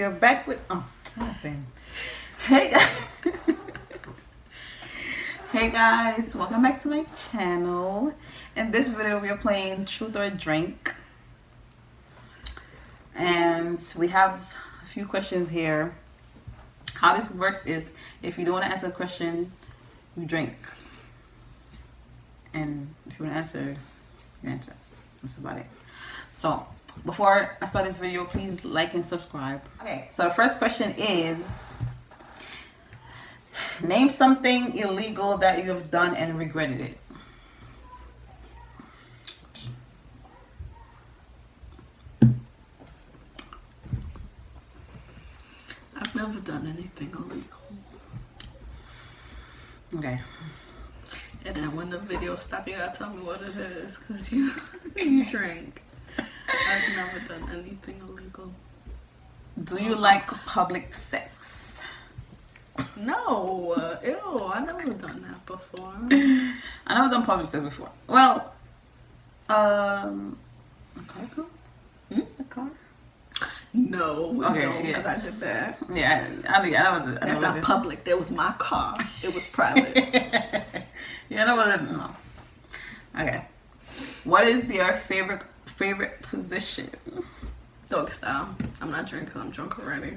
we are back with. Oh, I'm not saying. Hey guys. Hey guys, welcome back to my channel. In this video, we are playing Truth or Drink, and we have a few questions here. How this works is, if you don't want to answer a question, you drink, and if you want to answer, you answer. That's about it. So before I start this video, please like and subscribe. Okay, so the first question is, name something illegal that you have done and regretted it. I've never done anything illegal. Okay. And then when the video stops, you gotta tell me what it is, because you drink. I've never done anything illegal. Do you like public sex? No, ew, I never done that before. I never done public sex before. Well, a car comes? A car? No, we Okay, don't, yeah. because I did that. Yeah, I never did. That's not public. That was my car. It was private. Yeah, I never did. No. Okay. What is your favorite position? Dog style. I'm not drinking. I'm drunk already.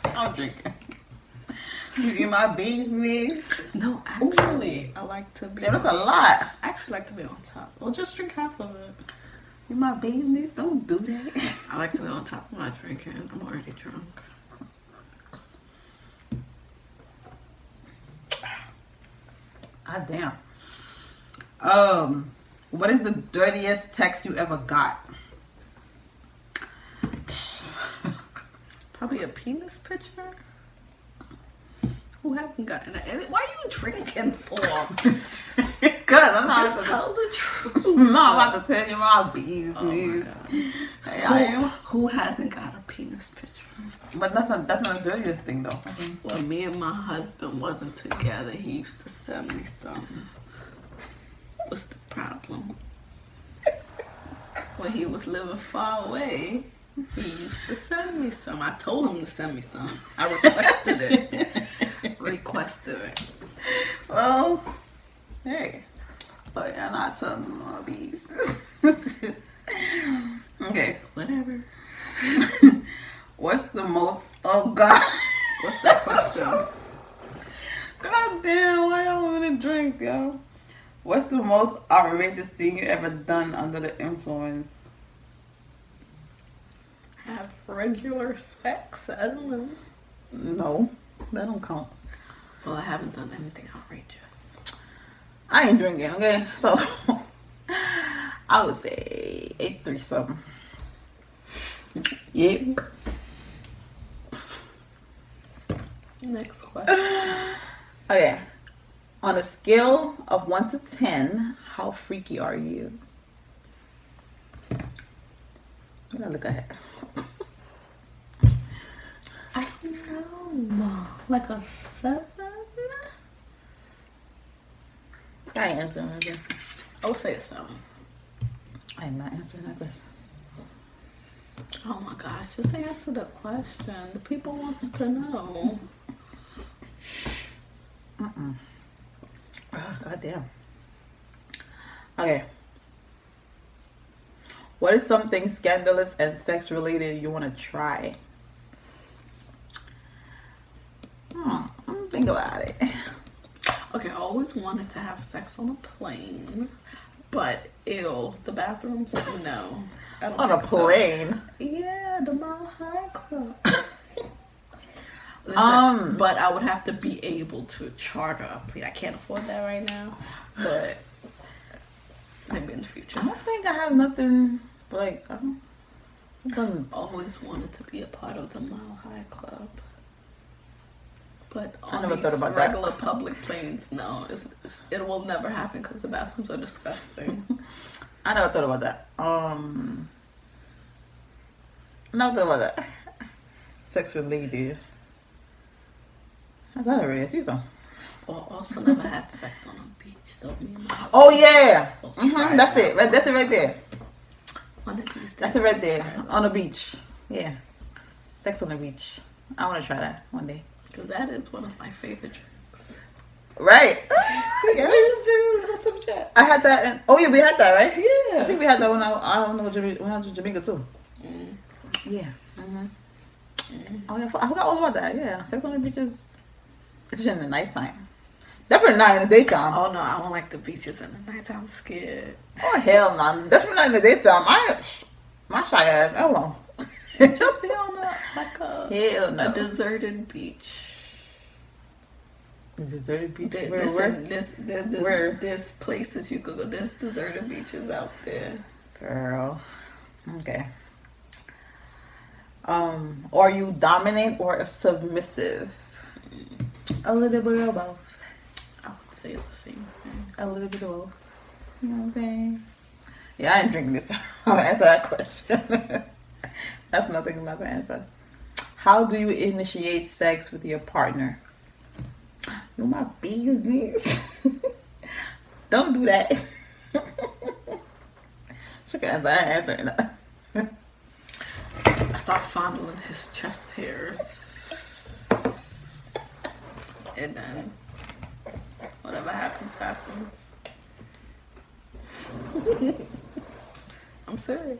I'm drinking. You eat my business. No, actually, I like to be. Yeah, that's a on lot. top. I actually like to be on top. Well, just drink half of it. You my business. Don't do that. I like to be on top. I'm not drinking. I'm already drunk. God damn. What is the dirtiest text you ever got? Probably a penis picture. Who haven't gotten that? Why are you drinking for? Cause I'm not Just tell the truth. No, I'm about to tell you my business. Oh my God. Hey, I am. Who hasn't got a penis picture? But that's not the dirtiest thing though. When me and my husband wasn't together, he used to send me some. What's the problem? When he was living far away, he used to send me some. I told him to send me some. I requested it. Requested it. Well, hey. But I'm not telling my business. Okay. Whatever. What's the most? Oh God. What's that question? God damn, why y'all want me to drink, yo? What's the most outrageous thing you ever done under the influence? Have regular sex? I don't know. No, that don't count. Well, I haven't done anything outrageous. I ain't drinking, okay? So, I would say 8-3-7. Yeah. Next question. Okay. On a scale of 1 to 10, how freaky are you? You gotta look ahead. I don't know. Like a 7? I ain't answering that question. I would say a 7. I am not answering that question. Oh my gosh, just answer the question. The people wants to know. Oh, God damn. Okay. What is something scandalous and sex related you want to try? Think about it. Okay, I always wanted to have sex on a plane, but ew, the bathrooms, no. I don't On a think so. plane. Yeah, the Mile High Club. Listen, but I would have to be able to charter a plane. I can't afford that right now, but maybe in the future. I don't think I have nothing like I've done. Always wanted to be a part of the Mile High Club. But I on never these thought about that. regular public planes, no, it will never happen because the bathrooms are disgusting. I never thought about that. Never thought about that. Sex related. I thought I already do so. Well, also never had sex on a beach, so me and my husband Oh yeah. will try That's that it. Right. That's it right there. one of these days. That's it right there on the beach. Yeah. Sex on the beach. I want to try that one day. Because that is one of my favorite drinks. Right. Yeah. Where's some chat? I had that. Oh yeah, we had that, right? Yeah. I think we had that when I don't know when I was in Jamaica too. Mm. Yeah. Oh yeah, I forgot all about that. Yeah, sex on the beach is, especially in the nighttime. Definitely not in the daytime. Oh no, I don't like the beaches in the nighttime. I'm scared. Oh hell no, definitely not in the daytime. My shy ass, hell no. Just be on a Hell no. a deserted beach. Deserted beach. There's places you could go. There's deserted beaches out there. Girl. Okay. Are you dominant or submissive? A little bit of both. I would say the same thing. A little bit of both. You know what I'm saying? Yeah, I ain't drinking this. I'll answer that question. That's nothing about the answer. How do you initiate sex with your partner? You're my business. Don't do that. She can answer that. I start fondling his chest hairs. And then whatever happens, happens. I'm serious.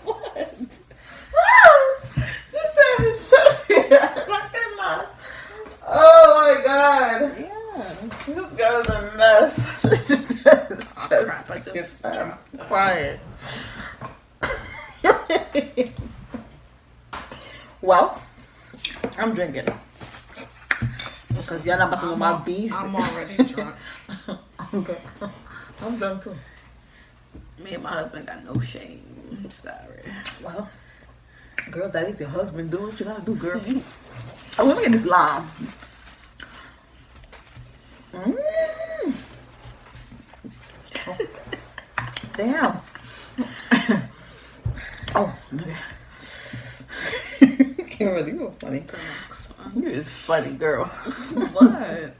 What? You said his chest hair. I cannot. Oh my god. Yeah. This girl is a mess. Oh crap, I just quiet. Well, I'm drinking. Because y'all not about to know my beef. I'm already drunk. Okay. I'm drunk too. Me and my husband got no shame. I'm sorry. Well, girl, that is your husband. Do what you gotta do, girl. Oh, let me get this lime. Oh. Damn. Oh, okay. Kimberly, you were funny. The next one. You is funny, girl. What?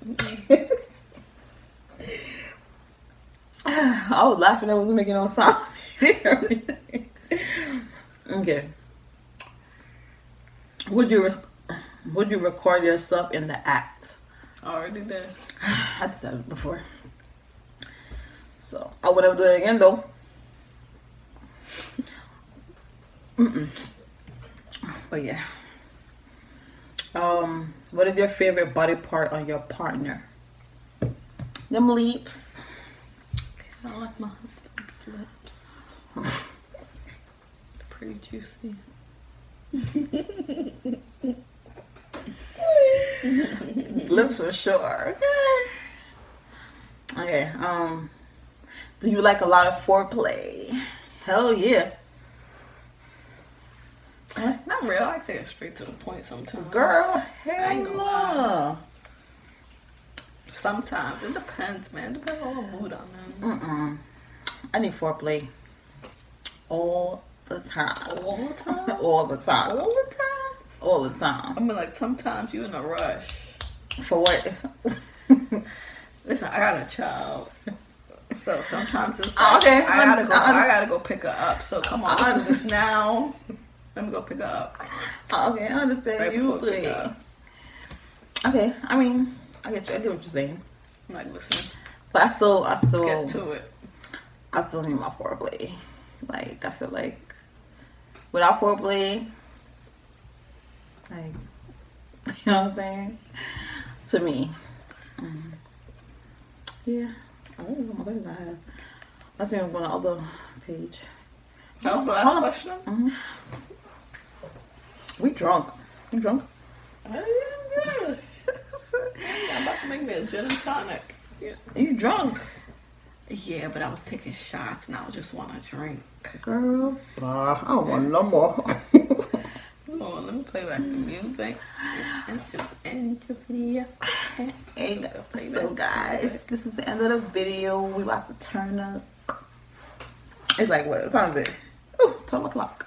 I was laughing. I wasn't making no sound. Okay. Would you record yourself in the act? Already did. I did that before. So I would never do it again though. But yeah. What is your favorite body part on your partner? Them lips. I like my husband's lips. Pretty juicy. Lips for sure. Okay. Do you like a lot of foreplay? Hell yeah. Not real. I take it straight to the point sometimes. Girl, I ain't hell gonna lie. no. Sometimes. It depends, man. Depends on what mood I'm in. I need foreplay all the time. All the time? All the time. All the time? All the time. I mean, like, sometimes you in a rush. For what? Listen, I got a child. So sometimes it's like, Okay, I gotta go pick her up. So come on, let's do this now. Let me go pick her up. Okay, I understand Right you. before pick up. Okay, I mean, I get you. I get what you're saying. I'm like, listen, But I still, let's get to it. I still need my foreplay. Like, I feel like without foreplay, like, you know what I'm saying? To me. Yeah. I don't know what questions I have. Let's see, I'm going on the other page. That was the last question? We drunk. You drunk? I'm about to make me a gin and tonic. You drunk? Yeah, but I was taking shots and I just want to drink. Girl, I don't want no more. So let me play back the music. And just end the video. And so guys, this is the end of the video. We about to turn up. It's like, what time is it? Oh, 12 o'clock.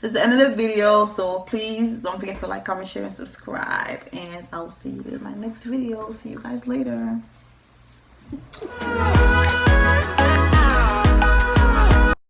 This is the end of the video. So please don't forget to like, comment, share, and subscribe. And I'll see you in my next video. See you guys later.